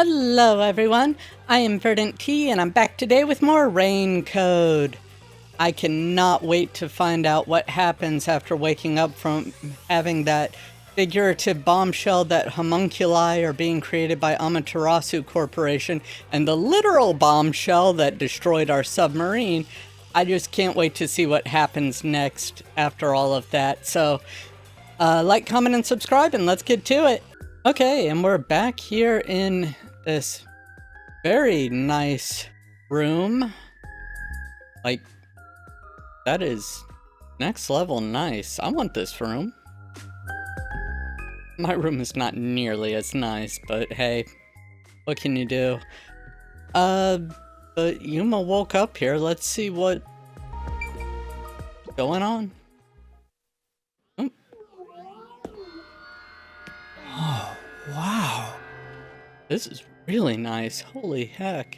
Hello everyone, I am VerdantTea and I'm back today with more rain code. I cannot wait to find out what happens after waking up from having that figurative bombshell that homunculi are being created by Amaterasu Corporation and the literal bombshell that destroyed our submarine. I just can't wait to see what happens next after all of that. So, like, comment, and subscribe, and let's get to it. Okay, and we're back here in this very nice room. Like, that is next level nice. I want this room. My room is not nearly as nice, but hey, what can you do? But Yuma woke up here. Let's see what's going on. Oh, wow. This is really nice. Holy heck.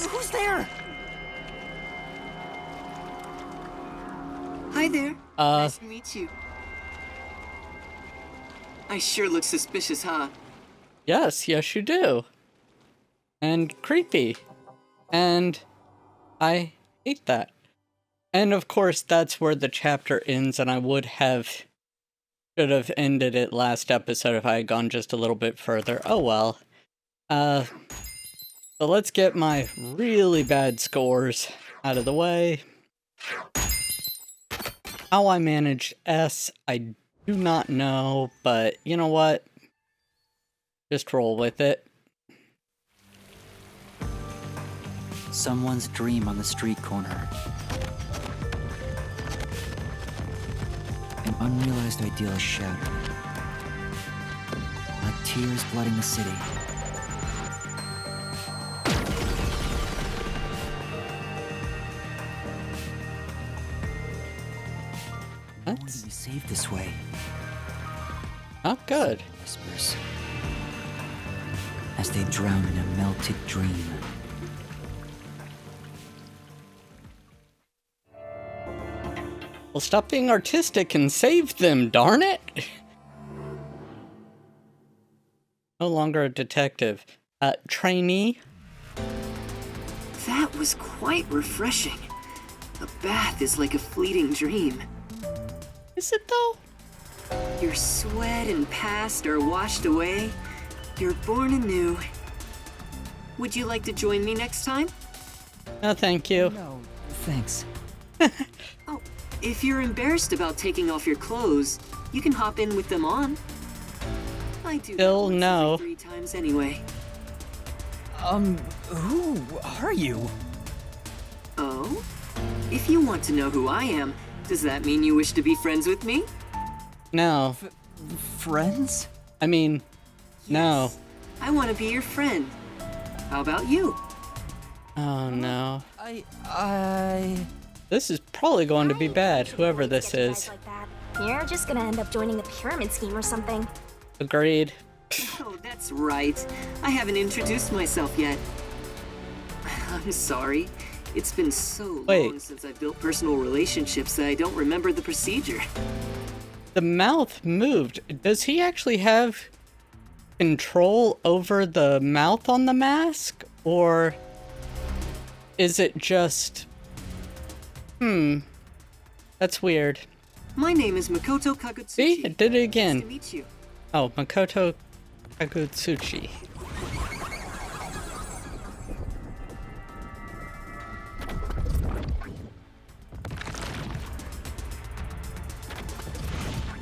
Who's there? Hi there. Nice to meet you. I sure look suspicious, huh? Yes, yes you do. And creepy. And I hate that. And of course, that's where the chapter ends, and I should have ended it last episode if I had gone just a little bit further. Oh well. So let's get my really bad scores out of the way. How I managed S, I do not know, but you know what? Just roll with it. Someone's dream on the street corner. An unrealized ideal is shattered. Like tears flooding the city. I want to be saved this way. Not good. Whispers. As they drown in a melted dream. Well, stop being artistic and save them, darn it! No longer a detective. Trainee? That was quite refreshing. A bath is like a fleeting dream. Is it though? Your sweat and past are washed away. You're born anew. Would you like to join me next time? No, thank you. No, thanks. Oh, if you're embarrassed about taking off your clothes, you can hop in with them on. I do Still that once no. every 3 times anyway. Who are you? Oh? If you want to know who I am, does that mean you wish to be friends with me? No. Friends? I mean, no. Yes. I want to be your friend. How about you? Oh no. I... This is probably going to be bad, whoever this is. Like that. You're just gonna end up joining the pyramid scheme or something. Agreed. Oh, that's right. I haven't introduced myself yet. I'm sorry. It's been so long since I've built personal relationships that I don't remember the procedure. The mouth moved. Does he actually have control over the mouth on the mask? Or is it just... That's weird. My name is Makoto Kagutsuchi. See? It did it again. Nice to meet you. Oh, Makoto Kagutsuchi.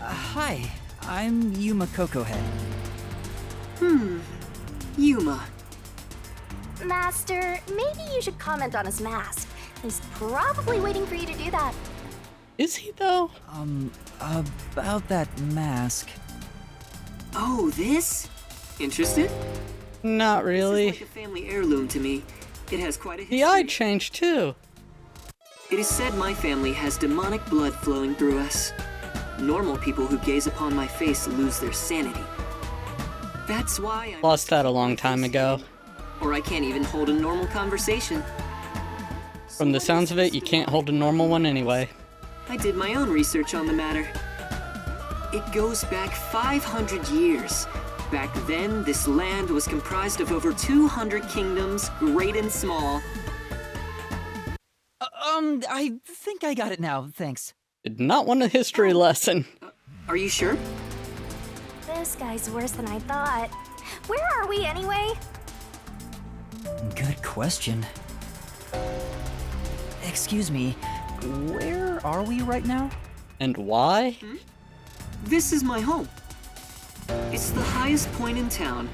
Hi, I'm Yuma Kokohead. Yuma. Master, maybe you should comment on his mask. He's probably waiting for you to do that. Is he though? About that mask. Oh, this? Interested? Not really. This is like a family heirloom to me. It has quite a history. The eye changed too. It is said my family has demonic blood flowing through us. Normal people who gaze upon my face lose their sanity. That's why I Lost that a long time ago. Or I can't even hold a normal conversation. From the sounds of it, you can't hold a normal one anyway. I did my own research on the matter. It goes back 500 years. Back then, this land was comprised of over 200 kingdoms, great and small. I think I got it now, thanks. Did not want a history lesson. Are you sure? This guy's worse than I thought. Where are we anyway? Good question. Excuse me, where are we right now? And why? This is my home. It's the highest point in town,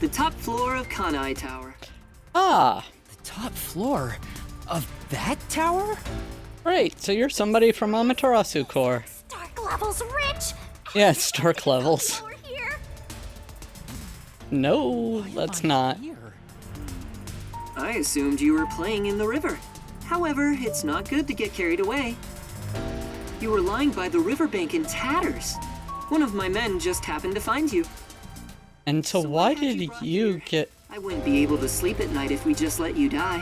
the top floor of Kanai Tower. Ah, The top floor of that tower? great. So you're somebody from Amaterasu Corps. Stark levels rich! Yeah, it's Stark levels. We're here! No, Why let's am I not. here? I assumed you were playing in the river. However, it's not good to get carried away. You were lying by the riverbank in tatters. One of my men just happened to find you. And so why did brought you here? get... I wouldn't be able to sleep at night if we just let you die.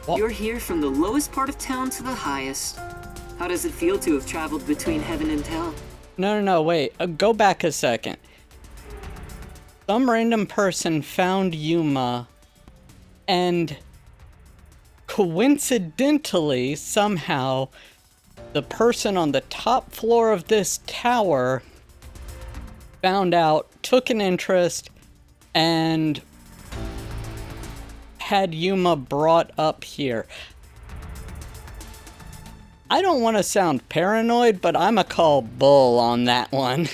What? You're here from the lowest part of town to the highest. How does it feel to have traveled between heaven and hell? No, wait. Go back a second. Some random person found Yuma, and coincidentally, somehow, the person on the top floor of this tower found out, took an interest, and had Yuma brought up here. I don't want to sound paranoid, but I'ma call bull on that one.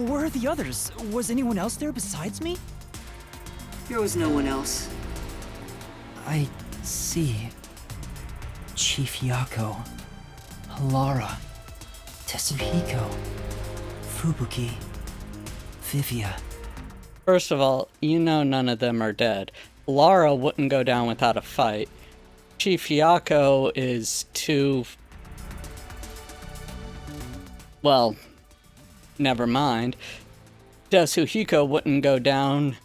Where are the others? Was anyone else there besides me? There was no one else. I see. Chief Yako, Halara, Tetsuhiko, Fubuki, Vivia. First of all, you know none of them are dead. Lara wouldn't go down without a fight. Chief Yako is too... Well, never mind. Tetsuhiko wouldn't go down,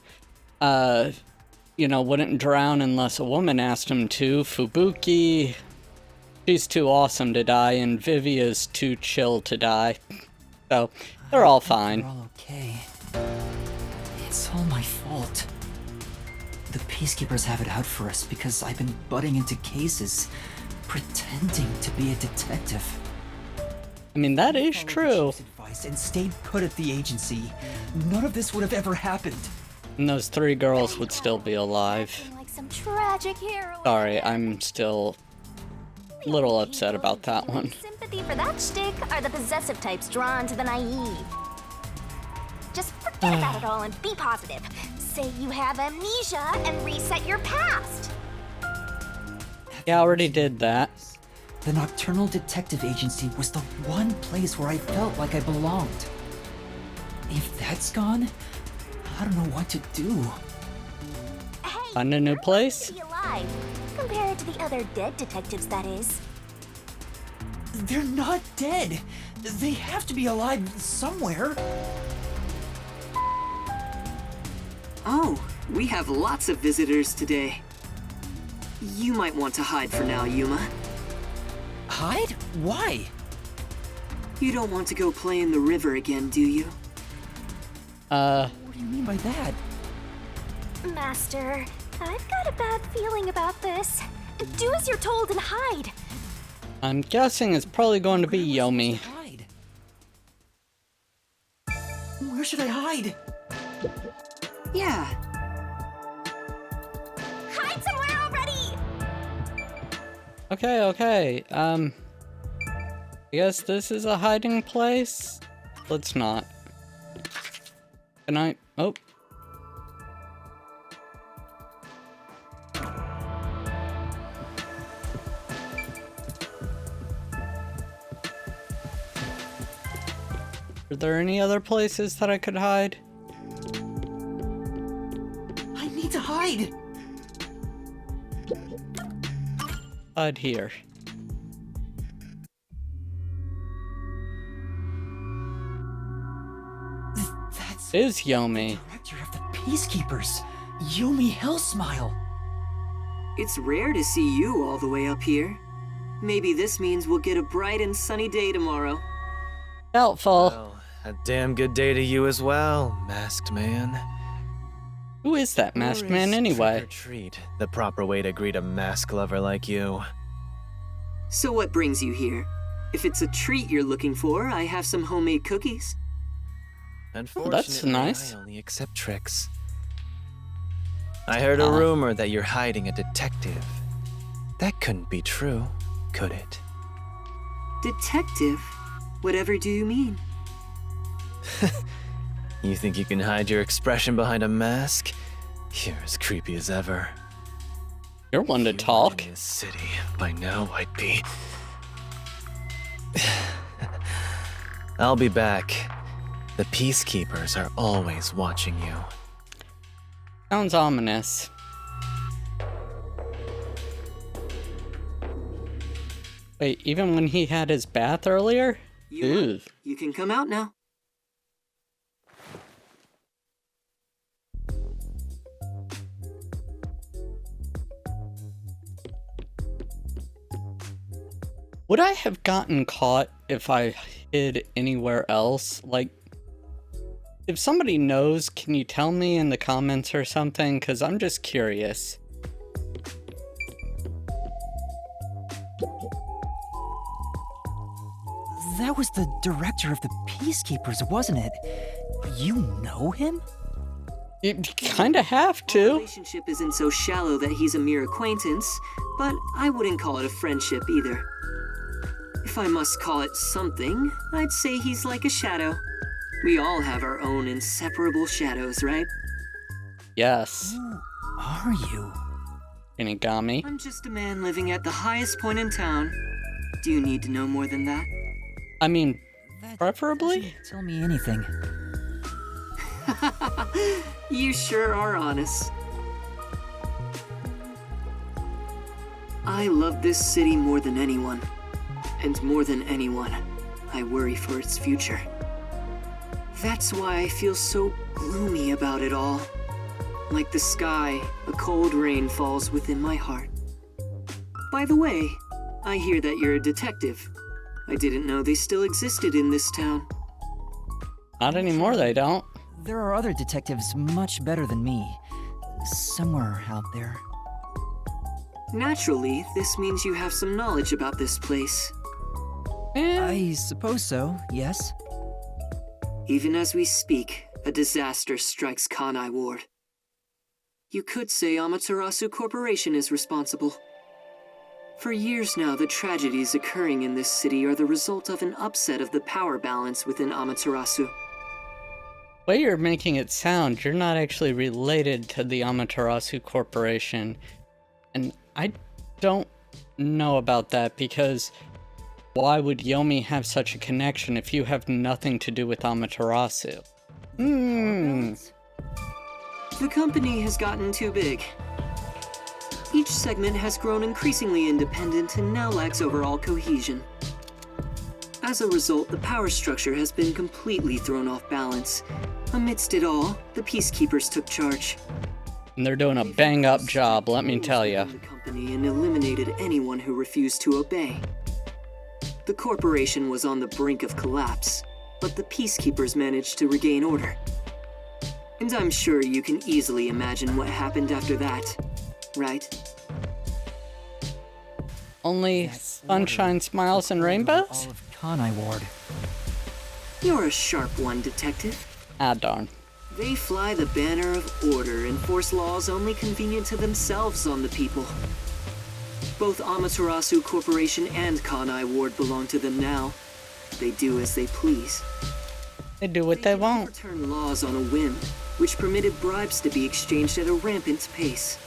wouldn't drown unless a woman asked him to. Fubuki, she's too awesome to die, and Vivia's too chill to die. So, they're all fine. They're all okay. It's all my fault. The peacekeepers have it out for us because I've been butting into cases, pretending to be a detective. I mean, that is Followed the true. chief's advice and stayed put at the agency. None of this would have ever happened. And those 3 girls would still be alive. Acting like some tragic hero. Sorry, I'm still a little upset about that one. Sympathy for that shtick are the possessive types drawn to the naive. Just forget about it all and be positive. Say you have amnesia and reset your past. Yeah, I already did that. The Nocturnal Detective Agency was the one place where I felt like I belonged. If that's gone, I don't know what to do. Hey, Find a new you're lucky place? to be alive, compared to the other dead detectives, that is. They're not dead. They have to be alive somewhere. Oh, we have lots of visitors today. You might want to hide for now, Yuma. Hide? Why? You don't want to go play in the river again, do you? What do you mean by that? Master, I've got a bad feeling about this. Do as you're told and hide. I'm guessing it's probably going to be Where am I Yomi. supposed to hide? Where should I hide? Yeah. Hide somewhere already! Okay. I guess this is a hiding place? Let's not. Can I? Oh. Are there any other places that I could hide? I need to hide. Hide here. That's Is Yomi. director of the Peacekeepers, Yomi Hellsmile. It's rare to see you all the way up here. Maybe this means we'll get a bright and sunny day tomorrow. Doubtful. Well, a damn good day to you as well, masked man. Who is that masked Or man is anyway? Trick or treat the proper way to greet a mask lover like you? So what brings you here? If it's a treat you're looking for, I have some homemade cookies. Unfortunately, nice. I only accept tricks. I heard a rumor that you're hiding a detective. That couldn't be true, could it? Detective? Whatever do you mean? You think you can hide your expression behind a mask? You're as creepy as ever. You're one to If you talk. weren't in this city, by now I'd be... I'll be back. The peacekeepers are always watching you. Sounds ominous. Wait, even when he had his bath earlier? Ew. You can come out now. Would I have gotten caught if I hid anywhere else? Like, if somebody knows, can you tell me in the comments or something? Because I'm just curious. That was the director of the Peacekeepers, wasn't it? You know him? You kind of have Our to. relationship isn't so shallow that he's a mere acquaintance, but I wouldn't call it a friendship either. If I must call it something, I'd say he's like a shadow. We all have our own inseparable shadows, right? Yes. Who are you? Inigami. I'm just a man living at the highest point in town. Do you need to know more than that? I mean, That preferably? doesn't tell me anything. You sure are honest. I love this city more than anyone. And more than anyone, I worry for its future. That's why I feel so gloomy about it all. Like the sky, a cold rain falls within my heart. By the way, I hear that you're a detective. I didn't know they still existed in this town. Not anymore, they don't. There are other detectives much better than me. Somewhere out there. Naturally, this means you have some knowledge about this place. I suppose so, yes. Even as we speak, a disaster strikes Kanai Ward. You could say Amaterasu Corporation is responsible. For years now, the tragedies occurring in this city are the result of an upset of the power balance within Amaterasu. The way you're making it sound, you're not actually related to the Amaterasu Corporation. And I don't know about that because why would Yomi have such a connection if you have nothing to do with Amaterasu? The company has gotten too big. Each segment has grown increasingly independent and now lacks overall cohesion. As a result, the power structure has been completely thrown off balance. Amidst it all, the Peacekeepers took charge. And they're doing a bang-up job, let me tell ya. The company and eliminated anyone who refused to obey. The corporation was on the brink of collapse, but the Peacekeepers managed to regain order. And I'm sure you can easily imagine what happened after that, right? Only sunshine, smiles, and rainbows? All of Kanai Ward. You're a sharp one, Detective. Ah, darn. They fly the banner of order and force laws only convenient to themselves on the people. Both Amaterasu Corporation and Kanai Ward belong to them now. They do as they please. They do what they did want. overturn laws on a whim, which permitted bribes to be exchanged at a rampant pace.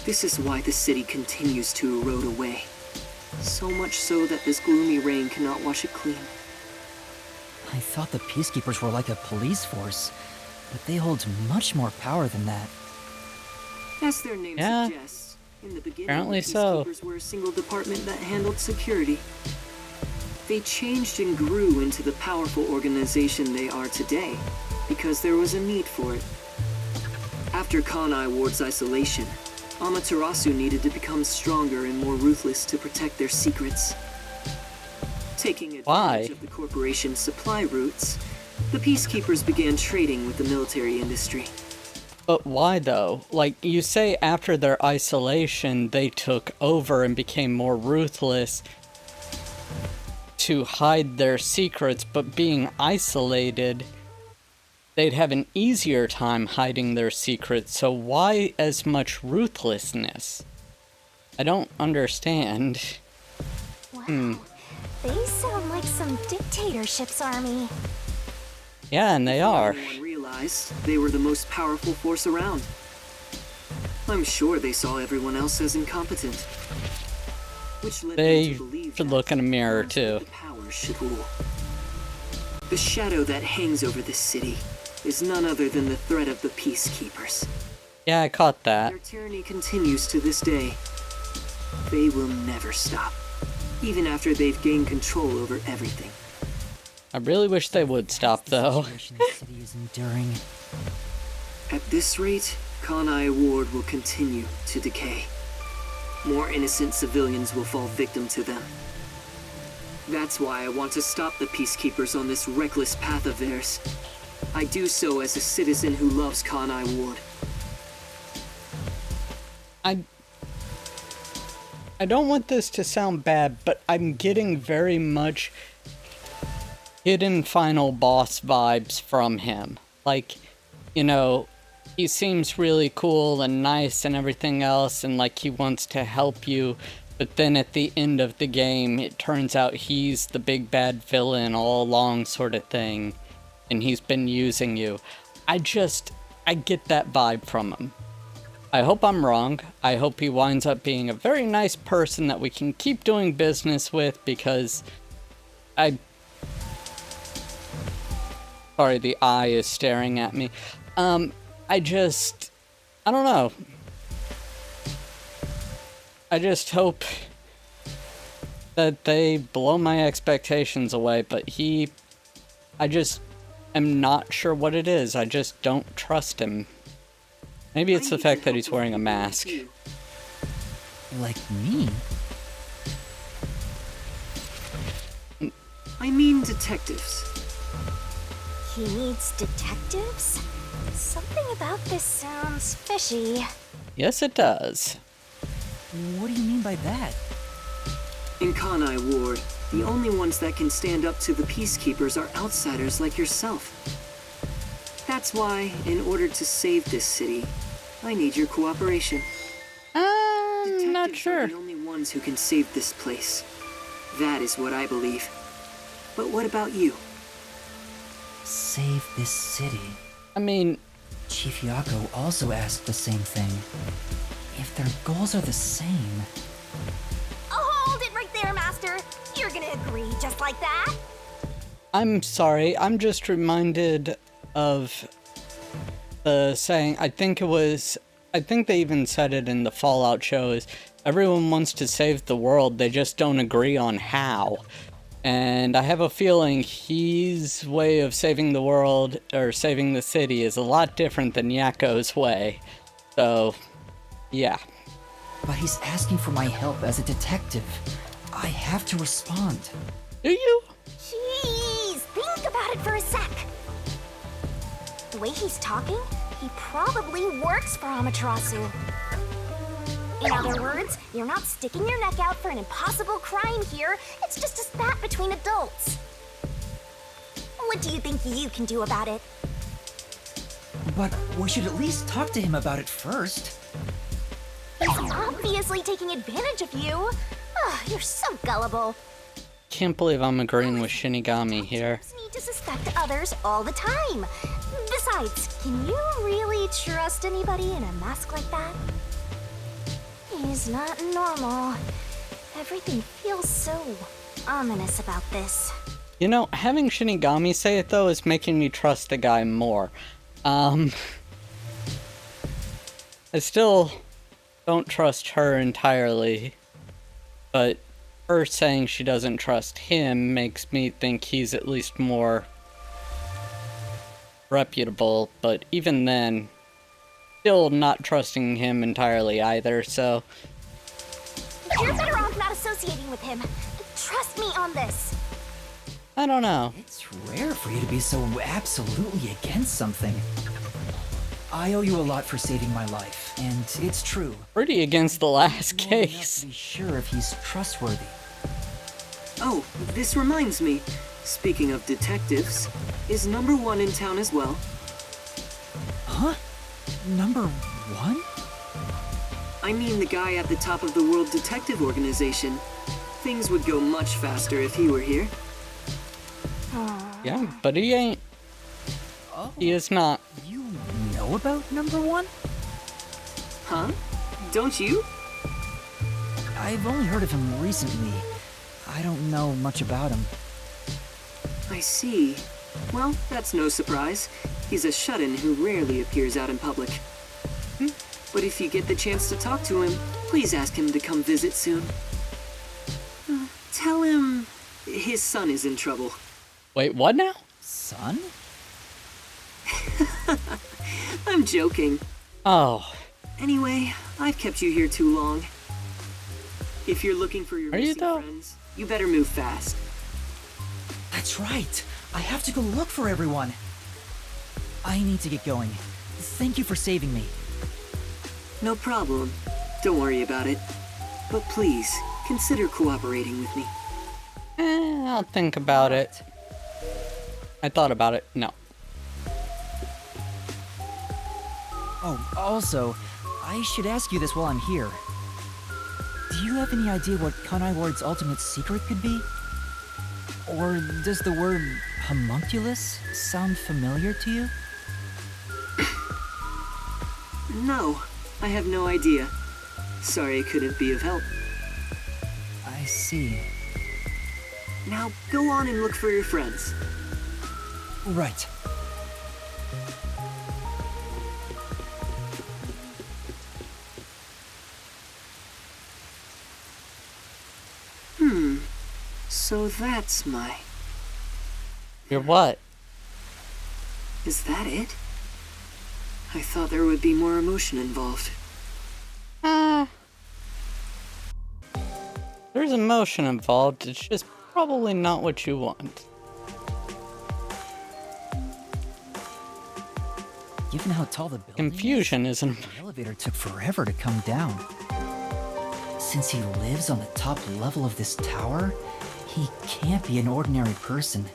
This is why the city continues to erode away. So much so that this gloomy rain cannot wash it clean. I thought the Peacekeepers were like a police force, but they hold much more power than that. As their name Yeah. suggests, in the beginning, Apparently the so. Peacekeepers were a single department that handled security. They changed and grew into the powerful organization they are today, because there was a need for it. After Kanai Ward's isolation, Amaterasu needed to become stronger and more ruthless to protect their secrets. Taking advantage of the corporation's supply routes, the Peacekeepers began trading with the military industry. But why though? Like, you say after their isolation, they took over and became more ruthless to hide their secrets, but being isolated, they'd have an easier time hiding their secrets, so why as much ruthlessness? I don't understand. Wow, they sound like some dictatorship's army. Yeah, and they are. Everyone realized they were the most powerful force around. I'm sure they saw everyone else as incompetent. Which led They them to believe should that look in a mirror too. the power should rule. The shadow that hangs over this city is none other than the threat of the Peacekeepers. Yeah, I caught that. Their tyranny continues to this day. They will never stop, even after they've gained control over everything. I really wish they would stop though. The situation the city is enduring. At this rate, Kanai Ward will continue to decay. More innocent civilians will fall victim to them. That's why I want to stop the Peacekeepers on this reckless path of theirs. I do so as a citizen who loves Kanai Ward. I don't want this to sound bad, but I'm getting very much hidden final boss vibes from him. Like, you know, he seems really cool and nice and everything else, and like he wants to help you, but then at the end of the game, it turns out he's the big bad villain all along sort of thing, and he's been using you. I get that vibe from him. I hope I'm wrong. I hope he winds up being a very nice person that we can keep doing business with, because sorry, the eye is staring at me. I don't know. I just hope that they blow my expectations away, but I just am not sure what it is. I just don't trust him. Maybe it's the fact that he's wearing a mask. Like me? I mean detectives. He needs detectives? Something about this sounds fishy. Yes, it does. What do you mean by that? In Kanai Ward, the only ones that can stand up to the Peacekeepers are outsiders like yourself. That's why, in order to save this city, I need your cooperation. I'm not Detectives sure. are the only ones who can save this place. That is what I believe. But what about you? Save this city. I mean, Chief Yako also asked the same thing. If their goals are the same... Oh, hold it right there, Master. You're gonna agree just like that? I'm sorry, I'm just reminded of the saying, I think they even said it in the Fallout shows, everyone wants to save the world, they just don't agree on how. And I have a feeling his way of saving the world, or saving the city, is a lot different than Yako's way. So, yeah. But he's asking for my help as a detective. I have to respond. Do you? Jeez, think about it for a sec. The way he's talking, he probably works for Amaterasu. In other words, you're not sticking your neck out for an impossible crime here. It's just a spat between adults. What do you think you can do about it? But we should at least talk to him about it first. He's obviously taking advantage of you. You're so gullible. Can't believe I'm agreeing with Shinigami here. You need to suspect others all the time. Besides, can you really trust anybody in a mask like that? He's not normal. Everything feels so ominous about this. You know, having Shinigami say it though is making me trust the guy more. I still don't trust her entirely, but her saying she doesn't trust him makes me think he's at least more reputable, but even then, still not trusting him entirely either, so... You're better off not associating with him. Trust me on this. I don't know. It's rare for you to be so absolutely against something. I owe you a lot for saving my life, and it's true. Pretty against the last I'm more than enough case. to be sure if he's trustworthy. Oh, this reminds me. Speaking of detectives, is number 1 in town as well? Huh? Number 1? I mean the guy at the top of the World Detective Organization. Things would go much faster if he were here. Yeah, but he ain't. Oh, He is not. you know about number 1? Huh? Don't you? I've only heard of him recently. I don't know much about him. I see. Well, that's no surprise. He's a shut-in who rarely appears out in public. But if you get the chance to talk to him, please ask him to come visit soon. Tell him his son is in trouble. Wait, what now? Son? I'm joking. Oh, Anyway, I've kept you here too long. If you're looking for your Are you missing though? friends, you better move fast. That's right. I have to go look for everyone. I need to get going. Thank you for saving me. No problem. Don't worry about it. But please, consider cooperating with me. I'll think about it. I thought about it. No. Oh, also, I should ask you this while I'm here. Do you have any idea what Kanai Ward's ultimate secret could be? Or does the word homunculus sound familiar to you? No, I have no idea. Sorry I couldn't be of help. I see. Now go on and look for your friends. Right. So that's my... You're what? Is that it? I thought there would be more emotion involved. There's emotion involved. It's just probably not what you want. Given how tall the building Confusion is, isn't. the elevator took forever to come down. Since he lives on the top level of this tower, he can't be an ordinary person.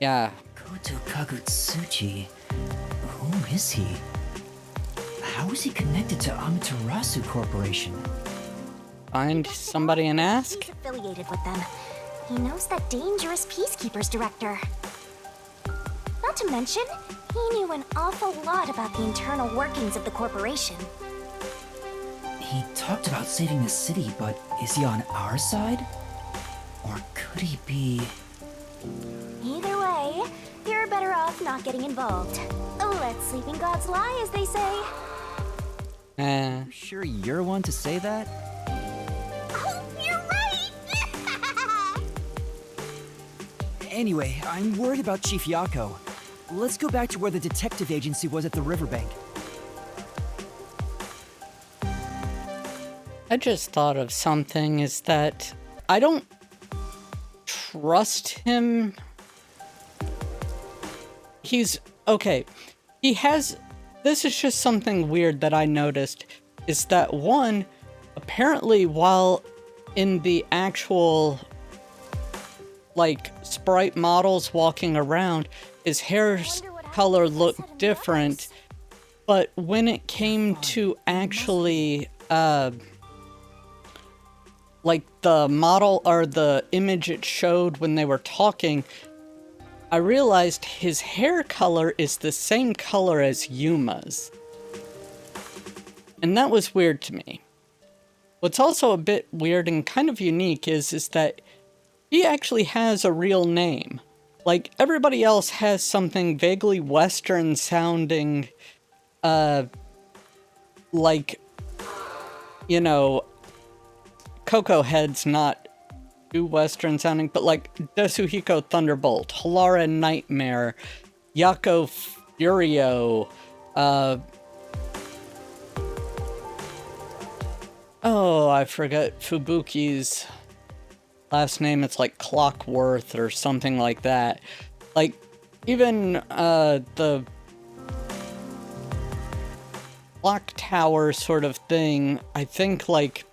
Yeah. Koto Kagutsuchi. Who is he? How is he connected to Amaterasu Corporation? Find somebody and ask? He's affiliated with them. He knows that dangerous Peacekeepers director. Not to mention, he knew an awful lot about the internal workings of the corporation. He talked about saving the city, but is he on our side? Or could he be... Either way, you're better off not getting involved. Let sleeping gods lie, as they say. You sure you're one to say that? Oh, you're right! Anyway, I'm worried about Chief Yako. Let's go back to where the detective agency was at the riverbank. I just thought of something, is that I don't trust him. He's okay. He has, this is just something weird that I noticed, is that one, apparently while in the actual like sprite models walking around, his hair color looked different, but when it came to actually like the model or the image it showed when they were talking, I realized his hair color is the same color as Yuma's. And that was weird to me. What's also a bit weird and kind of unique is that he actually has a real name. Like, everybody else has something vaguely Western sounding, like, you know, Coco Head's not too Western sounding, but like Desuhiko Thunderbolt, Halara Nightmare, Yako Furio, Oh, I forgot Fubuki's last name. It's like Clockworth or something like that. Like, even the clock tower sort of thing, I think like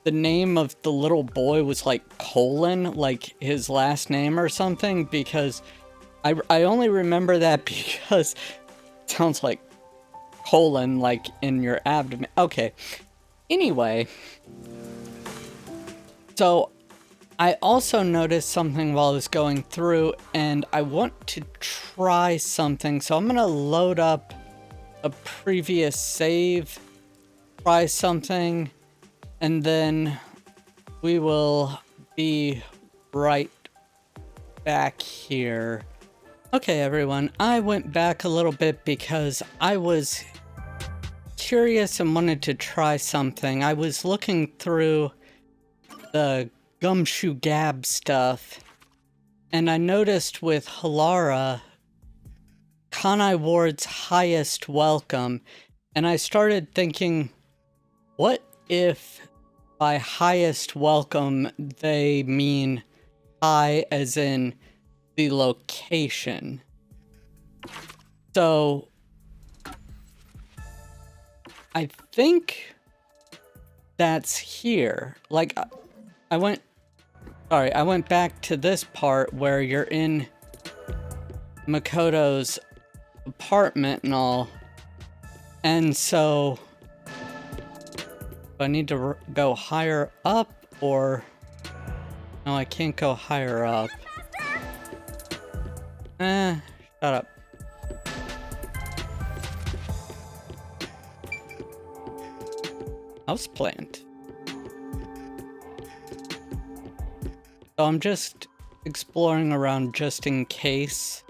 the name of the little boy was like Colon, like his last name or something, because I only remember that because it sounds like colon, like in your abdomen. Okay. Anyway, so I also noticed something while I was going through, and I want to try something. So I'm going to load up a previous save, try something, and then we will be right back here. Okay, everyone, I went back a little bit because I was curious and wanted to try something. I was looking through the Gumshoe Gab stuff, and I noticed with Halara, Kanai Ward's highest welcome, and I started thinking, what if by highest welcome they mean high as in the location? So I think that's here. Like, I went back to this part where you're in Makoto's apartment and all. And so, do I need to go higher up, or... No, I can't go higher up. Shut up. Houseplant. So I'm just exploring around just in case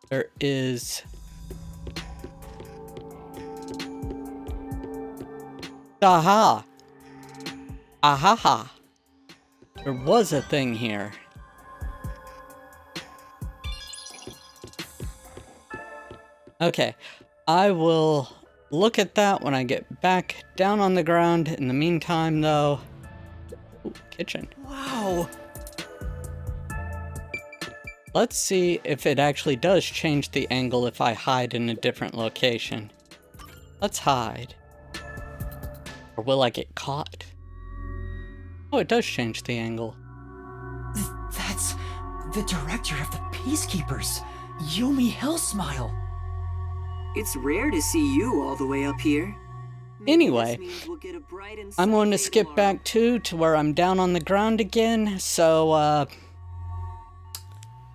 there is... Aha! Ahaha! There was a thing here. Okay, I will look at that when I get back down on the ground. In the meantime, though... Ooh, kitchen. Wow! Let's see if it actually does change the angle if I hide in a different location. Let's hide. Or will I get caught? Oh, it does change the angle. That's the director of the Peacekeepers, Yumi Hellsmile. It's rare to see you all the way up here. Maybe Anyway, this means we'll get a bright and I'm sunny going to day skip tomorrow. back to where I'm down on the ground again, so,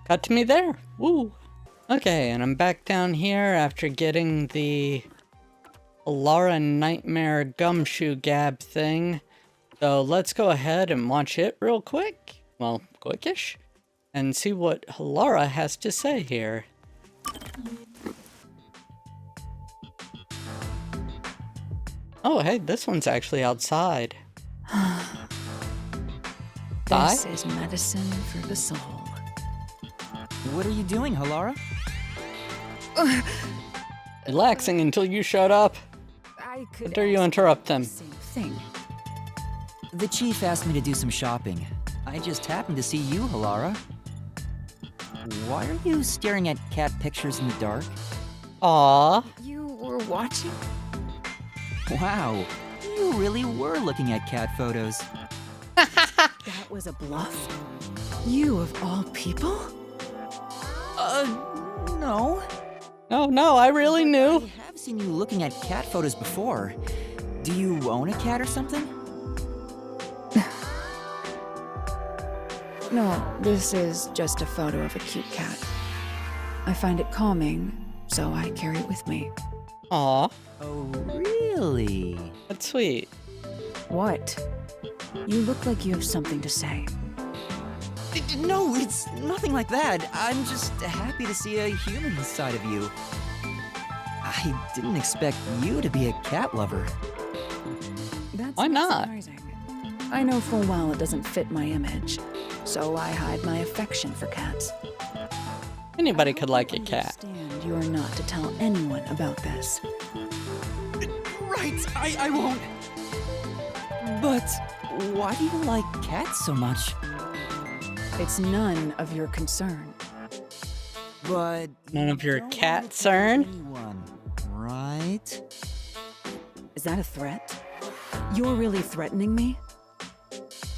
cut to me there. Woo! Okay, and I'm back down here after getting the Halara Nightmare Gumshoe Gab thing. So let's go ahead and watch it real quick. Well, quickish. And see what Halara has to say here. Oh, hey, this one's actually outside. This is medicine for the soul. What are you doing, Halara? Relaxing until you showed up. I could How dare you ask interrupt them? the same thing. The chief asked me to do some shopping. I just happened to see you, Halara. Why are you staring at cat pictures in the dark? Aww. You were watching? Wow, you really were looking at cat photos. That was a bluff? You of all people? No. No, I really But knew. I have seen you looking at cat photos before. Do you own a cat or something? No, this is just a photo of a cute cat. I find it calming, so I carry it with me. Aw, Oh, really? that's sweet. What? You look like you have something to say. No, it's nothing like that. I'm just happy to see a human side of you. I didn't expect you to be a cat lover. That's Why not? surprising. I know full well it doesn't fit my image, so I hide my affection for cats. Anybody could like a I cat. understand you are not to tell anyone about this. Right. right, I won't. But why do you like cats so much? It's none of your concern. But None of your don't cat want to tell cern? anyone, right? Is that a threat? You're really threatening me?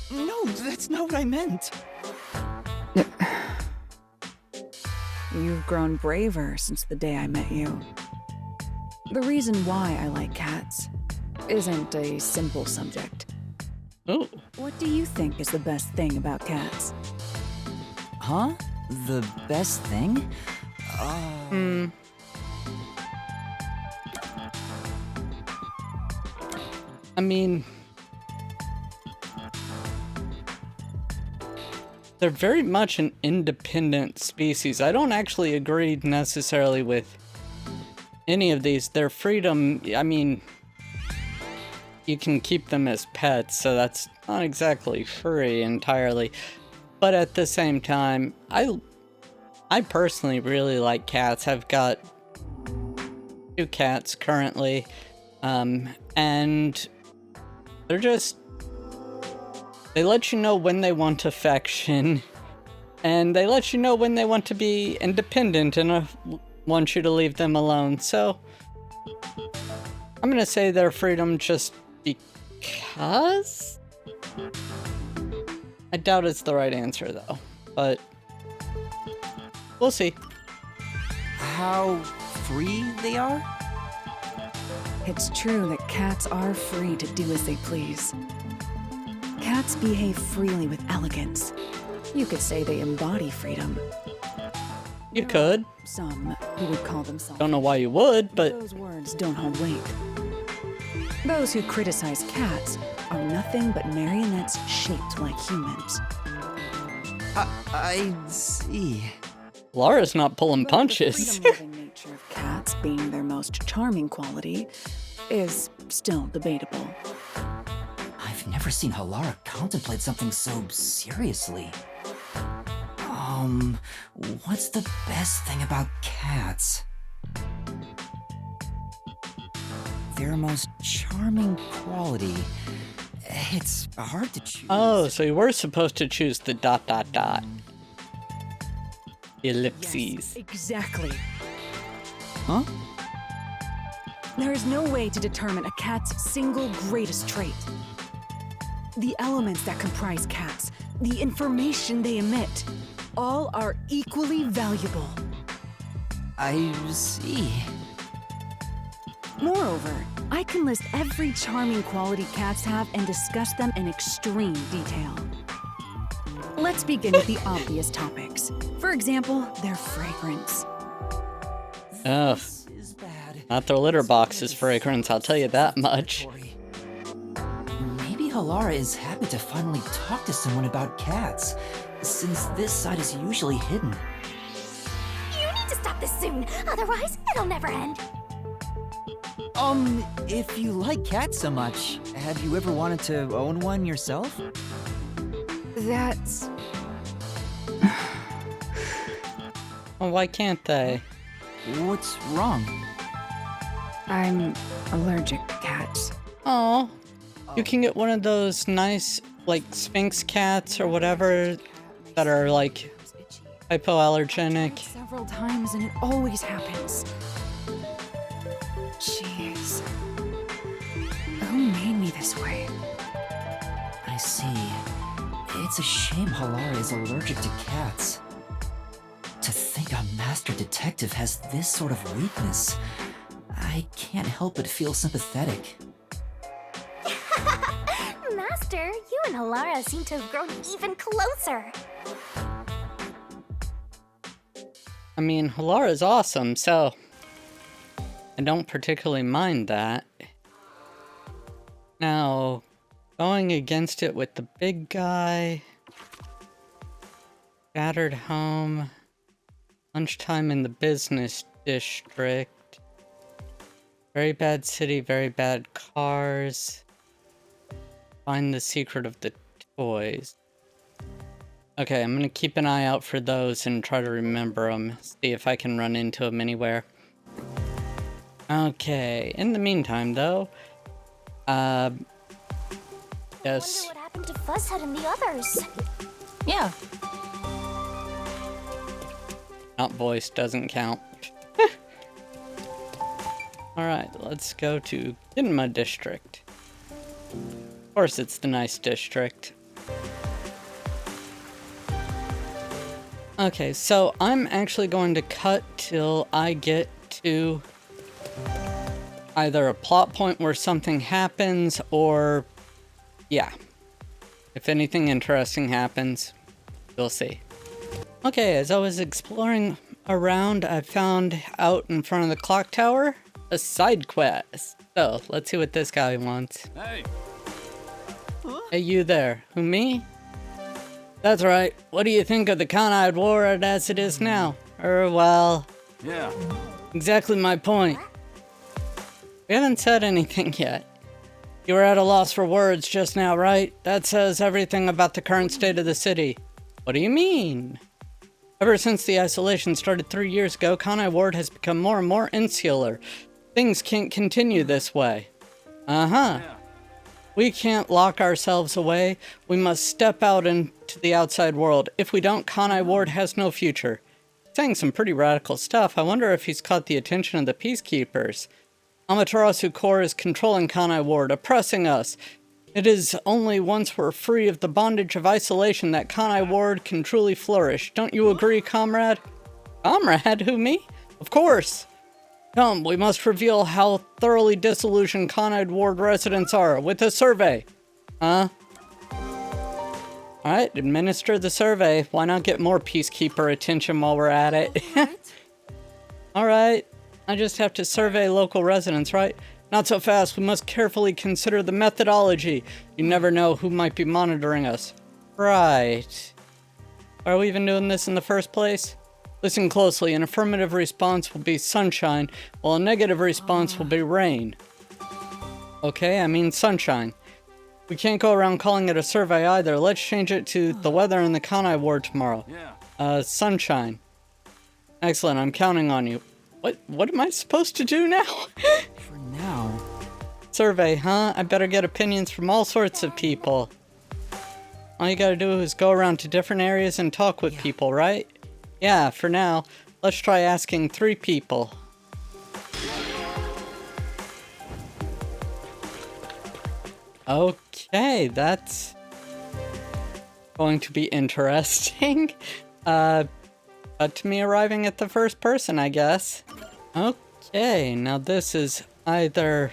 No, that's not what I meant. You've grown braver since the day I met you. The reason why I like cats isn't a simple subject. Ooh. What do you think is the best thing about cats? Huh? The best thing? I mean, they're very much an independent species. I don't actually agree necessarily with any of these. Their freedom, I mean, you can keep them as pets, so that's not exactly free entirely. But at the same time, I personally really like cats. I've got 2 cats currently, and they're just, they let you know when they want affection, and they let you know when they want to be independent and want you to leave them alone. So I'm gonna say their freedom just because. I doubt it's the right answer though, but we'll see. How free they are? It's true that cats are free to do as they please. Cats behave freely with elegance. You could say they embody freedom. You could. Some who would call themselves. Don't know why you would, but Those words don't hold weight. Those who criticize cats are nothing but marionettes shaped like humans. I see. Laura's not pulling But punches. the freedom-loving nature of cats being their most charming quality is still debatable. I've never seen Halara contemplate something so seriously. What's the best thing about cats? Their most charming quality. It's hard to choose. Oh, so you were supposed to choose the ... Ellipses. Yes, exactly. Huh? There is no way to determine a cat's single greatest trait. The elements that comprise cats, the information they emit, all are equally valuable. I see. Moreover, I can list every charming quality cats have and discuss them in extreme detail. Let's begin with the obvious topics. For example, their fragrance. Oh, This is bad. not their litter box's fragrance, I'll tell you that much. Maybe Halara is happy to finally talk to someone about cats, since this side is usually hidden. You need to stop this soon, otherwise it'll never end. If you like cats so much, have you ever wanted to own one yourself? That's... Well, why can't they? What's wrong? I'm allergic to cats. Oh, you can get one of those nice, like, Sphinx cats or whatever that are, like, hypoallergenic. Several times and it always happens. Jeez. Who made me this way? I see. It's a shame Halara is allergic to cats. To think a master detective has this sort of weakness, I can't help but feel sympathetic. Master, you and Halara seem to have grown even closer. I mean, Halara's awesome, so I don't particularly mind that. Now, going against it with the big guy, scattered home, lunchtime in the business district, very bad city, very bad cars, find the secret of the toys. Okay, I'm gonna keep an eye out for those and try to remember them, see if I can run into them anywhere. Okay, in the meantime though, Yes. Wonder what happened to Fuzzhead and the others. Yeah. Not voice doesn't count. Alright, let's go to Ginma District. Of course it's the nice district. Okay, so I'm actually going to cut till I get to either a plot point where something happens or, yeah, if anything interesting happens, we'll see. Okay, as I was exploring around, I found out in front of the clock tower a side quest. So, let's see what this guy wants. Hey. Hey, you there. Who, me? That's right. What do you think of the Kanai Ward as it is now? Well... Yeah. Exactly my point. We haven't said anything yet. You were at a loss for words just now, right? That says everything about the current state of the city. What do you mean? Ever since the isolation started 3 years ago, Kanai Ward has become more and more insular. Things can't continue this way. Uh-huh. Yeah. We can't lock ourselves away. We must step out into the outside world. If we don't, Kanai Ward has no future. Saying some pretty radical stuff. I wonder if he's caught the attention of the peacekeepers. Amaterasu Corps is controlling Kanai Ward, oppressing us. It is only once we're free of the bondage of isolation that Kanai Ward can truly flourish. Don't you agree, comrade? Comrade? Who, me? Of course. Come, we must reveal how thoroughly disillusioned Kanai Ward residents are with a survey. Huh? Alright, administer the survey. Why not get more peacekeeper attention while we're at it? Alright, I just have to survey local residents, right? Not so fast, we must carefully consider the methodology. You never know who might be monitoring us. Right. Are we even doing this in the first place? Listen closely, an affirmative response will be sunshine, while a negative response will be rain. Okay, I mean sunshine. We can't go around calling it a survey either. Let's change it to the weather in the Kanai Ward tomorrow. Yeah. Sunshine. Excellent, I'm counting on you. What am I supposed to do now? For now. Survey, huh? I better get opinions from all sorts of people. All you gotta do is go around to different areas and talk with people, right? Yeah, for now. Let's try asking 3 people. Okay, that's going to be interesting. Cut to me arriving at the first person, I guess. Okay, now this is either...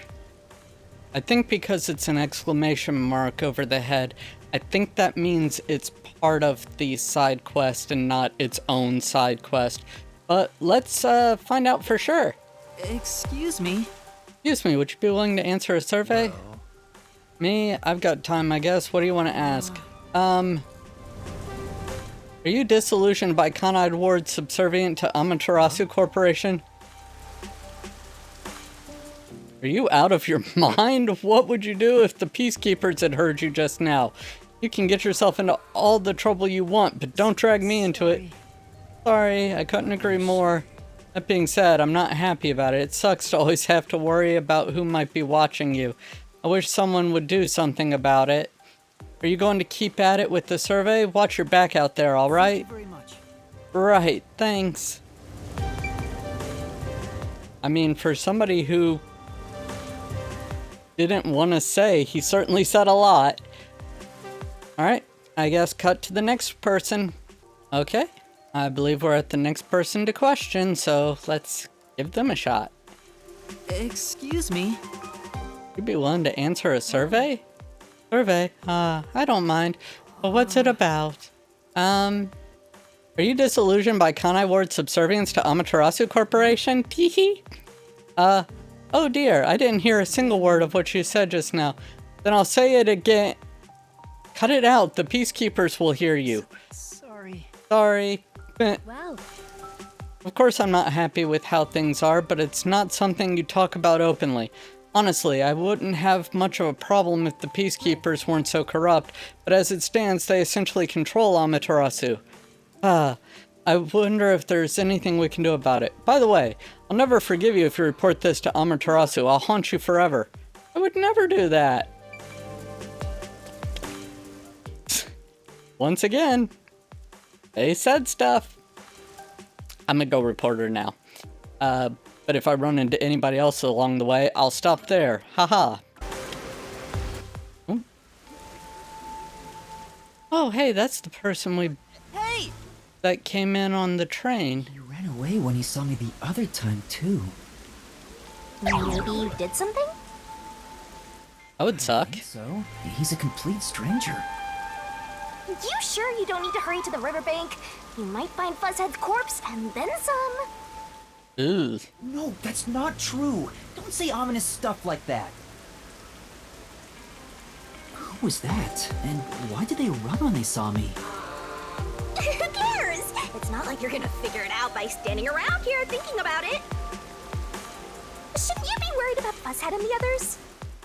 I think because it's an exclamation mark over the head, I think that means it's part of the side quest and not its own side quest. But let's find out for sure. Excuse me. Excuse me, would you be willing to answer a survey? No. Me? I've got time, I guess. What do you want to ask? Are you disillusioned by Kanai Ward subservient to Amaterasu Corporation? Are you out of your mind? What would you do if the peacekeepers had heard you just now? You can get yourself into all the trouble you want, but don't drag me into it. Sorry, I couldn't agree more. That being said, I'm not happy about it. It sucks to always have to worry about who might be watching you. I wish someone would do something about it. Are you going to keep at it with the survey? Watch your back out there, alright? Thank you very much. Right, thanks. I mean, for somebody who didn't want to say, he certainly said a lot. Alright, I guess cut to the next person. Okay, I believe we're at the next person to question, so let's give them a shot. Excuse me. You'd be willing to answer a survey? Survey? I don't mind. But what's it about? Are you disillusioned by Kanai Ward's subservience to Amaterasu Corporation? Teehee? Oh dear, I didn't hear a single word of what you said just now. Then I'll say it again. Cut it out, the peacekeepers will hear you. Sorry. Sorry. Well, Of course I'm not happy with how things are, but it's not something you talk about openly. Honestly, I wouldn't have much of a problem if the peacekeepers weren't so corrupt, but as it stands, they essentially control Amaterasu. I wonder if there's anything we can do about it. By the way, I'll never forgive you if you report this to Amaterasu. I'll haunt you forever. I would never do that. Once again, they said stuff. I'm gonna go report her now. But if I run into anybody else along the way, I'll stop there. Haha. Oh, hey, that's the person Hey! that came in on the train. You ran away when he saw me the other time, too. Maybe you did something? That would suck. I think so. He's a complete stranger. You sure you don't need to hurry to the riverbank? You might find Fuzzhead's corpse and then some. Ooh. No, that's not true. Don't say ominous stuff like that. Who was that? And why did they run when they saw me? Who cares? It's not like you're gonna figure it out by standing around here thinking about it. Shouldn't you be worried about Fuzzhead and the others?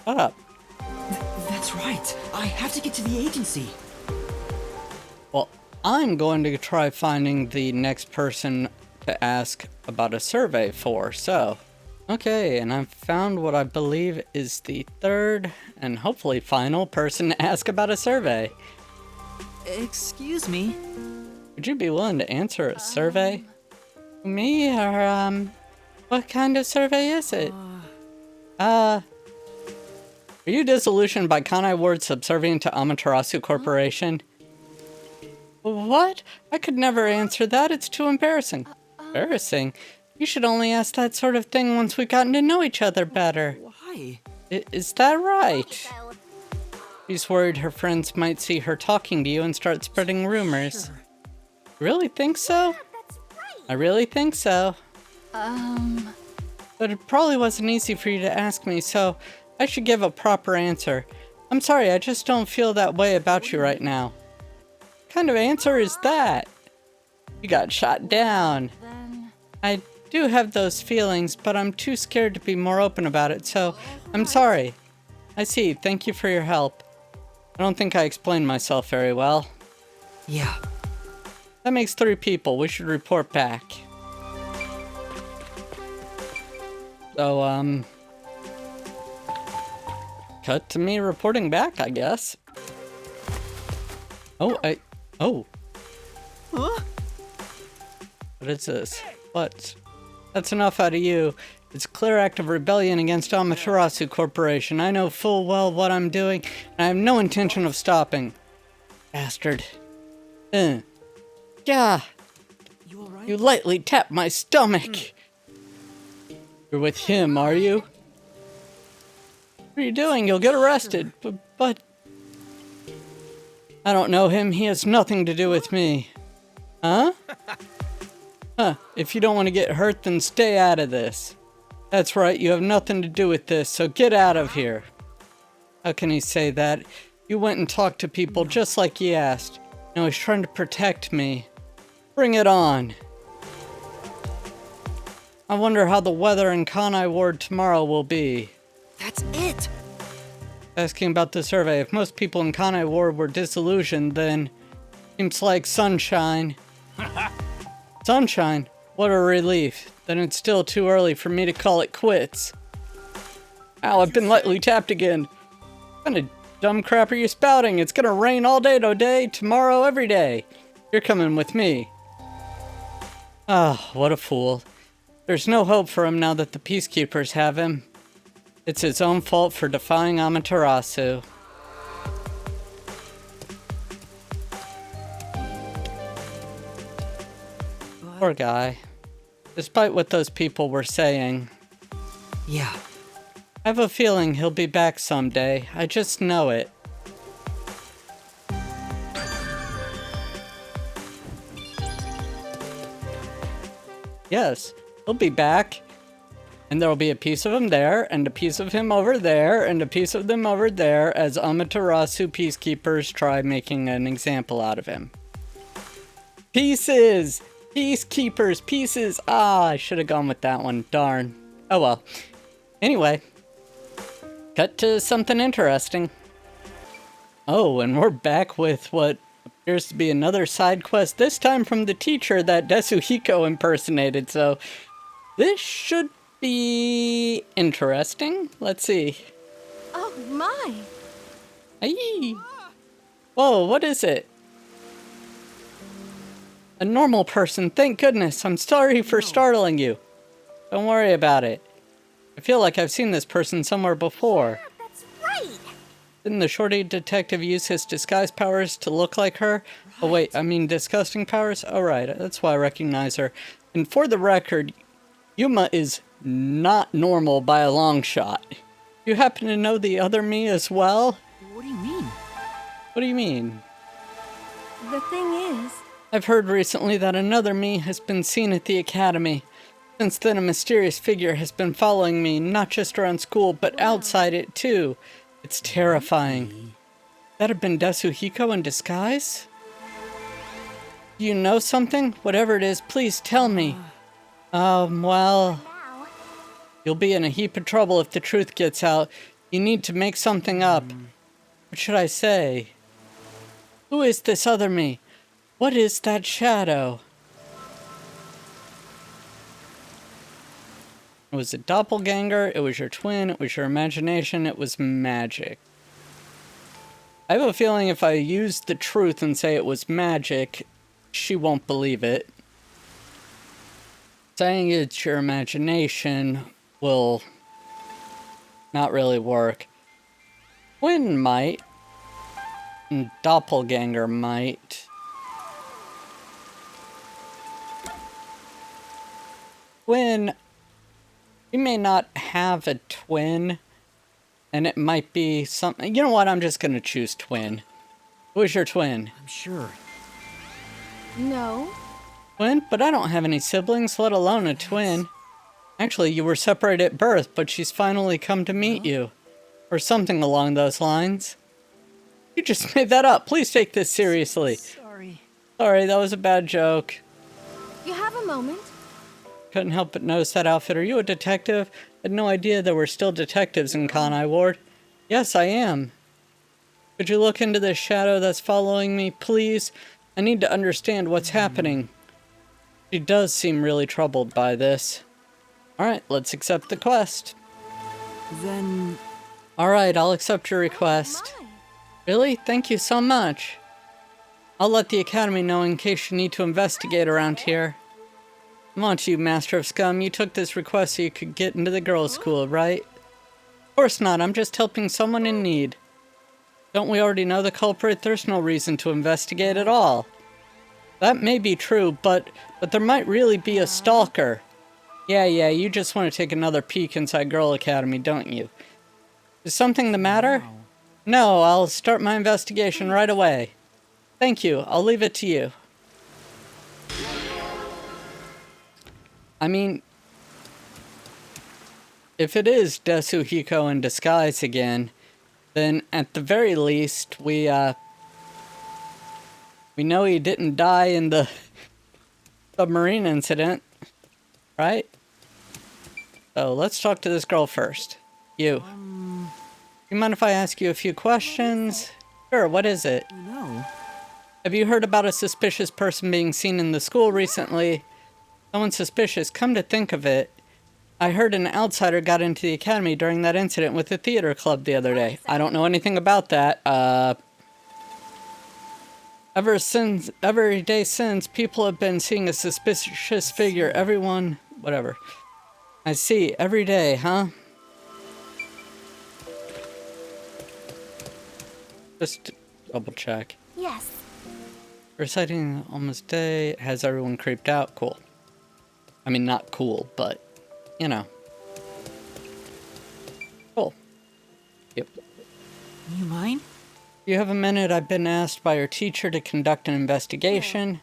Shut up. That's right. I have to get to the agency. Well, I'm going to try finding the next person to ask about a survey for, so. Okay, and I've found what I believe is the third and hopefully final person to ask about a survey. Excuse me. Would you be willing to answer a survey? Me, or, what kind of survey is it? Are you disillusioned by Kanai Ward's subservient to Amaterasu Corporation? What? I could never answer that. It's too embarrassing. Embarrassing? You should only ask that sort of thing once we've gotten to know each other better. Why? Is that right? So, She's worried her friends might see her talking to you and start spreading rumors. Sure. Really think so? that's right. I really think so. But it probably wasn't easy for you to ask me, so I should give a proper answer. I'm sorry, I just don't feel that way about you right now. What kind of answer is that? You got shot down. I do have those feelings, but I'm too scared to be more open about it, so I'm sorry. I see. Thank you for your help. I don't think I explained myself very well. Yeah. That makes 3 people. We should report back. So, cut to me reporting back, I guess. Oh. Huh? What is this? What? That's enough out of you. It's a clear act of rebellion against Amaterasu Corporation. I know full well what I'm doing, and I have no intention of stopping. Bastard. Yeah. You alright? You lightly tapped my stomach. You're with him, are you? What are you doing? You'll get arrested. But... I don't know him. He has nothing to do with me. Huh? Huh. If you don't want to get hurt, then stay out of this. That's right. You have nothing to do with this, so get out of here. How can he say that? You went and talked to people just like he asked. Now he's trying to protect me. Bring it on. I wonder how the weather in Kanai Ward tomorrow will be. That's it! Asking about the survey. If most people in Kanai Ward were disillusioned, then... Seems like sunshine. Sunshine? What a relief. Then it's still too early for me to call it quits. Ow, I've been lightly tapped again. What kind of dumb crap are you spouting? It's gonna rain all day today, tomorrow, every day. You're coming with me. Ah, what a fool. There's no hope for him now that the peacekeepers have him. It's his own fault for defying Amaterasu. Poor guy. Despite what those people were saying, Yeah. I have a feeling he'll be back someday. I just know it. Yes, he'll be back. And there'll be a piece of him there, and a piece of him over there, and a piece of them over there as Amaterasu peacekeepers try making an example out of him. Pieces! Peacekeepers, pieces! Ah, I should have gone with that one. Darn. Oh well. Anyway. Cut to something interesting. Oh, and we're back with what appears to be another side quest, this time from the teacher that Desuhiko impersonated, so this should be interesting. Let's see. Oh, my. Aye. Whoa, what is it? A normal person, thank goodness. I'm sorry for startling you. Don't worry about it. I feel like I've seen this person somewhere before. Yeah, that's right. Didn't the shorty detective use his disguise powers to look like her? Oh wait, I mean disgusting powers? Oh right, that's why I recognize her. And for the record, Yuma is not normal by a long shot. You happen to know the other me as well? What do you mean? What do you mean? The thing is, I've heard recently that another me has been seen at the academy. Since then, a mysterious figure has been following me, not just around school, but outside it too. It's terrifying. That have been Desuhiko in disguise? Do you know something? Whatever it is, please tell me. Well, Now, you'll be in a heap of trouble if the truth gets out. You need to make something up. What should I say? Who is this other me? What is that shadow? It was a doppelganger, it was your twin, it was your imagination, it was magic. I have a feeling if I use the truth and say it was magic, she won't believe it. Saying it's your imagination will not really work. Twin might, and doppelganger might. Twin, you may not have a twin, and it might be something. You know what? I'm just gonna choose twin. Who is your twin? I'm sure. no. Twin? But I don't have any siblings, let alone a twin. Actually, you were separated at birth, but she's finally come to meet you. Or something along those lines. You just made that up. Please take this seriously. Sorry. Sorry, that was a bad joke. You have a moment? Couldn't help but notice that outfit. Are you a detective? I had no idea there were still detectives in Kanai Ward. Yes, I am. Could you look into this shadow that's following me, please? I need to understand what's happening. She does seem really troubled by this. Alright, let's accept the quest. Then... Alright, I'll accept your request. My. Really? Thank you so much. I'll let the Academy know in case you need to investigate around here. Come on, you Master of Scum. You took this request so you could get into the girls' school, right? Of course not. I'm just helping someone in need. Don't we already know the culprit? There's no reason to investigate at all. That may be true, but there might really be a stalker. Yeah, you just want to take another peek inside Girl Academy, don't you? Is something the matter? No, I'll start my investigation right away. Thank you. I'll leave it to you. I mean, if it is Desuhiko in disguise again, then at the very least, we know he didn't die in the submarine incident, right? So let's talk to this girl first. You. You mind if I ask you a few questions? Sure, what is it? No. Have you heard about a suspicious person being seen in the school recently? Someone suspicious, come to think of it. I heard an outsider got into the academy during that incident with the theater club the other day. I don't know anything about that. Every day since, people have been seeing a suspicious figure. Everyone, whatever. I see, every day, huh? Just double check. yes. Reciting almost day. Has everyone creeped out? Cool. I mean, not cool, but, you know. Cool. Yep. You mind? You have a minute? I've been asked by your teacher to conduct an investigation.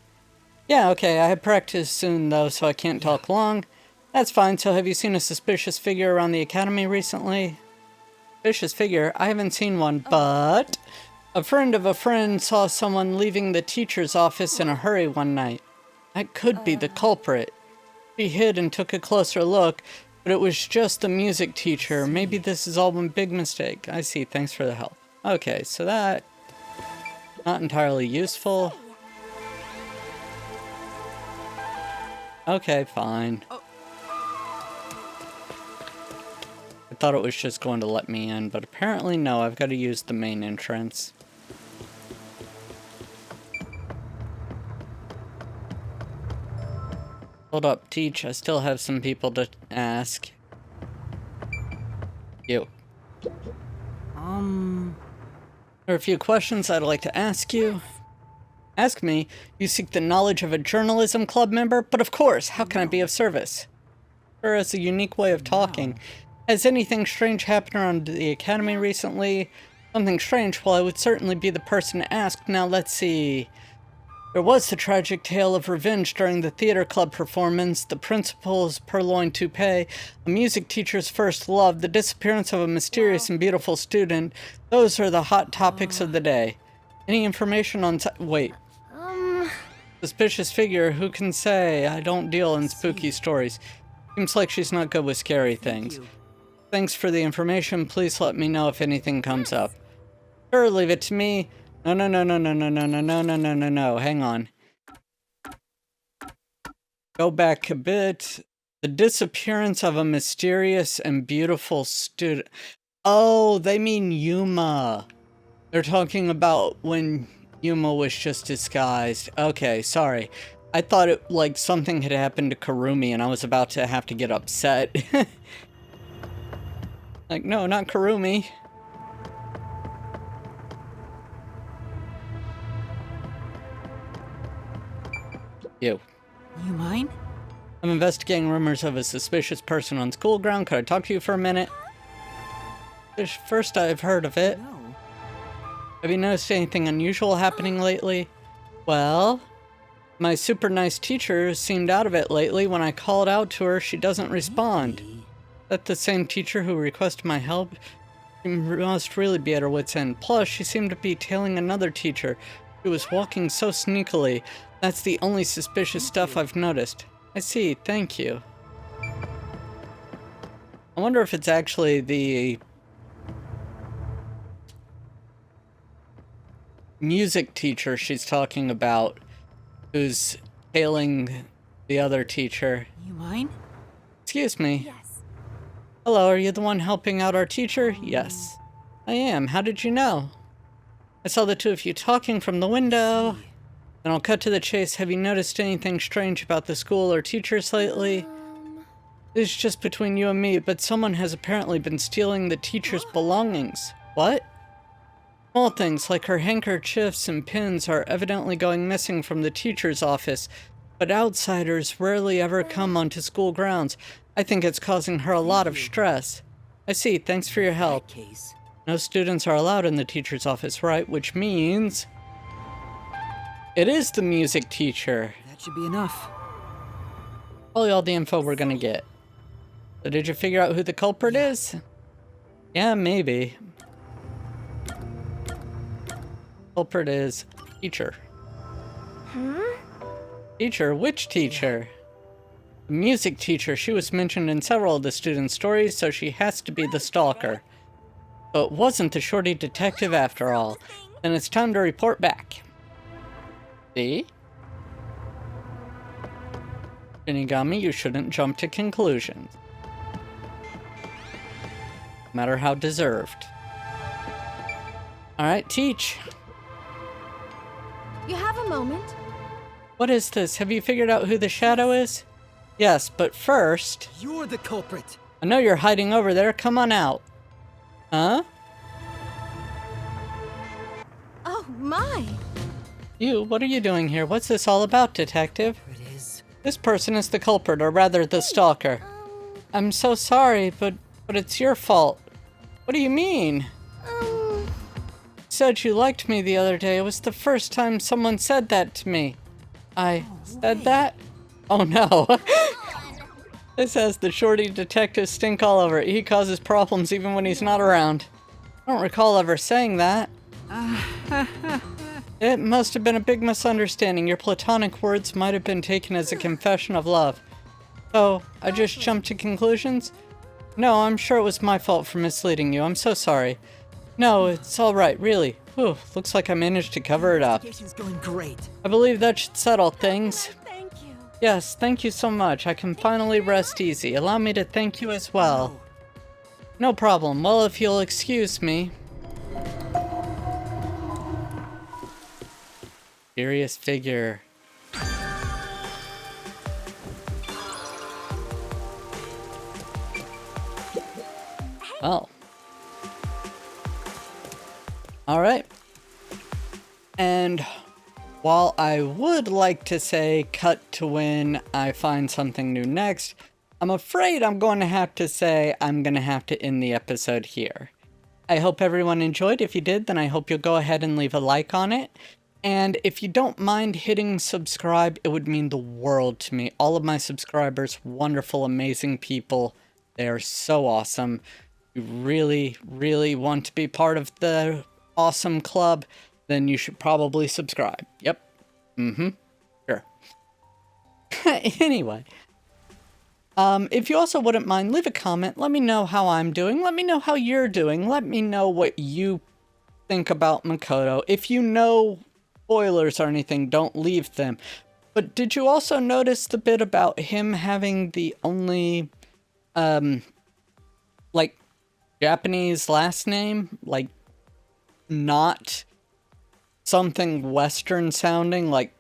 Yeah, okay. I have practice soon, though, so I can't talk long. That's fine. So have you seen a suspicious figure around the academy recently? Suspicious figure? I haven't seen one, but... a friend of a friend saw someone leaving the teacher's office in a hurry one night. That could be the culprit. She hid and took a closer look, but it was just the music teacher. Maybe this is all one big mistake. I see. Thanks for the help. Okay, so that... not entirely useful. Okay, fine. thought it was just going to let me in, but apparently no, I've got to use the main entrance. Hold up, Teach, I still have some people to ask. You. There are a few questions I'd like to ask you. Ask me. You seek the knowledge of a journalism club member? But of course, how can I be of service? Her has a unique way of talking. Has anything strange happened around the academy recently? Something strange? Well, I would certainly be the person to ask. Now, let's see. There was the tragic tale of revenge during the theater club performance, the principal's purloined toupee, a music teacher's first love, the disappearance of a mysterious and beautiful student. Those are the hot topics of the day. Any information on... Wait. Suspicious figure, who can say? I don't deal in spooky stories. Seems like she's not good with scary things. Thanks for the information. Please let me know if anything comes up. Sure, leave it to me. No. Hang on. Go back a bit. The disappearance of a mysterious and beautiful student. Oh, they mean Yuma. They're talking about when Yuma was just disguised. Okay, sorry. I thought it like something had happened to Kurumi and I was about to have to get upset. Like, no, not Kurumi. You mind? I'm investigating rumors of a suspicious person on school ground. Could I talk to you for a minute? First I've heard of it. No. Have you noticed anything unusual happening lately? Well, my super nice teacher seemed out of it lately. When I called out to her, she doesn't respond. Is that the same teacher who requested my help? She must really be at her wit's end. Plus, she seemed to be tailing another teacher. She was walking so sneakily. That's the only suspicious stuff I've noticed. I see, thank you. I wonder if it's actually the music teacher she's talking about who's tailing the other teacher. You mind? Excuse me. Yes. Hello, are you the one helping out our teacher? Yes. I am. How did you know? I saw the two of you talking from the window. Then I'll cut to the chase. Have you noticed anything strange about the school or teachers lately? It's just between you and me, but someone has apparently been stealing the teacher's belongings. What? Small things like her handkerchiefs and pins are evidently going missing from the teacher's office, but outsiders rarely ever come onto school grounds. I think it's causing her a lot of stress. I see. Thanks for your help. No students are allowed in the teacher's office, right? Which means... it is the music teacher. That should be enough. Probably all the info we're gonna get. So did you figure out who the culprit is? Yeah, maybe. Culprit is teacher. Teacher? Which teacher? The music teacher. She was mentioned in several of the students' stories, so she has to be the stalker. But it wasn't the shorty detective after all. Then it's time to report back. See? Shinigami, you shouldn't jump to conclusions. No matter how deserved. Alright, teach. You have a moment. What is this? Have you figured out who the shadow is? Yes, but first... You're the culprit. I know you're hiding over there. Come on out. Huh? Oh, my. You, what are you doing here? What's this all about, detective? It is. This person is the culprit, or rather the stalker. I'm so sorry, but it's your fault. What do you mean? You said you liked me the other day. It was the first time someone said that to me. I said that? Oh no. This has the shorty detective stink all over it. He causes problems even when he's not around. I don't recall ever saying that. It must have been a big misunderstanding. Your platonic words might have been taken as a confession of love. So, I just jumped to conclusions? No, I'm sure it was my fault for misleading you. I'm so sorry. No, it's alright, really. Whew, looks like I managed to cover it up. Going great. I believe that should settle things. Thank you. Yes, thank you so much. I can finally rest easy. Allow me to thank you as well. No problem. Well, if you'll excuse me. Curious figure. Oh. Alright. And while I would like to say cut to when I find something new next, I'm afraid I'm going to have to say I'm going to have to end the episode here. I hope everyone enjoyed. If you did, then I hope you'll go ahead and leave a like on it. And if you don't mind hitting subscribe, it would mean the world to me. All of my subscribers, wonderful, amazing people. They are so awesome. You really, really want to be part of the awesome club, then you should probably subscribe. Yep. Sure. Anyway. If you also wouldn't mind, leave a comment. Let me know how I'm doing. Let me know how you're doing. Let me know what you think about Makoto. If you know spoilers or anything, don't leave them. But did you also notice the bit about him having the only, like, Japanese last name? Like, not something Western sounding? Like,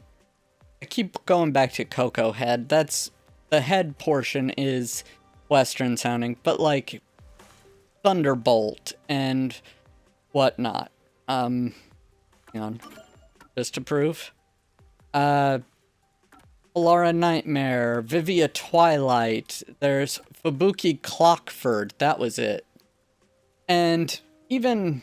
I keep going back to Coco Head. That's, the head portion is Western sounding, but like, Thunderbolt and whatnot. Hang on. Just to prove. Halara Nightmare, Vivia Twilight, there's Fubuki Clockford, that was it. And even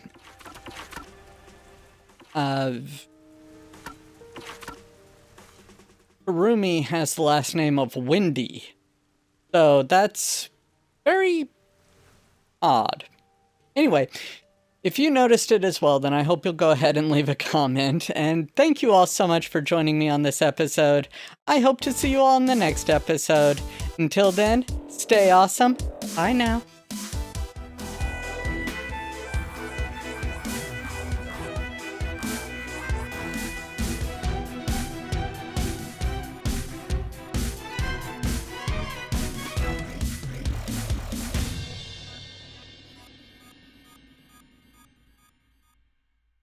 Harumi has the last name of Windy. So that's very odd. Anyway, if you noticed it as well, then I hope you'll go ahead and leave a comment. And thank you all so much for joining me on this episode. I hope to see you all in the next episode. Until then, stay awesome. Bye now.